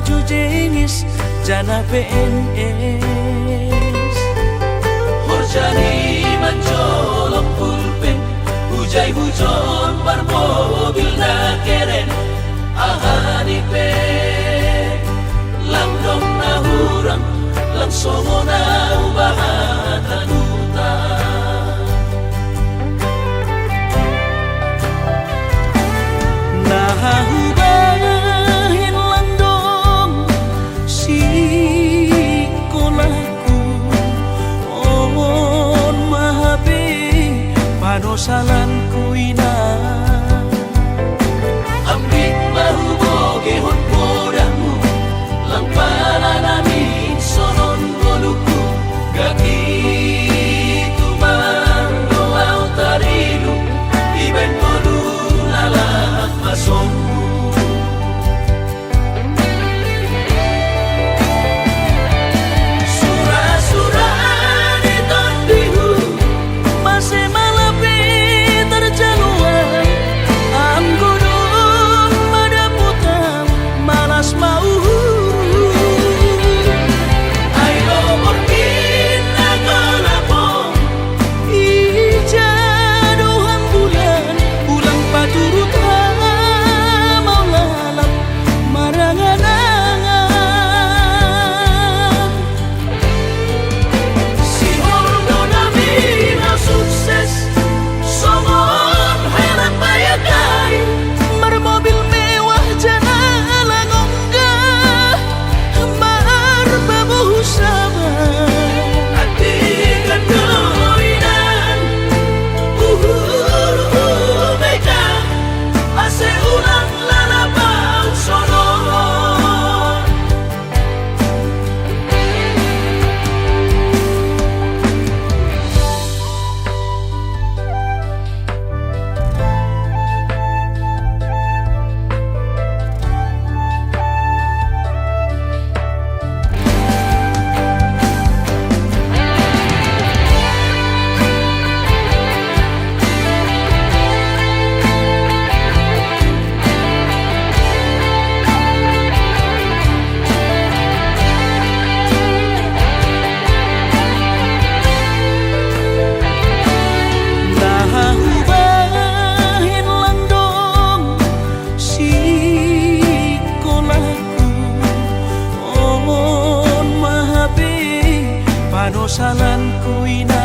baju jenis jana PNS. Horjani mancolok pulpen, hujai hujon bar mobil na keren. Ahani pe langdong na hurang, langsongo na ubahatan utang. Nahubahin langdong si kolaku on mahabe panosalan kuina. Ambit mahuboge hon podamu, lang pala namin sonon goluku. Gaki tumando au tarilu, iben golu lalak masombu. Surah-surah di tondihu, Masih malapi terjaluan anggunun madaputan malas mau. ayo morkin nagalapong. Ijaduhan bulan ulang paturut mau lalap marangan-angan. Si Hordo namin ang sukses, somon hayang bayagay. Bermobil mewah jana langongga marbabuh sabar. Ati kandoinan, meka, ase ulang lalabang sonon. Nahubahin langdong si kolaku on mahabe panosalan kuina.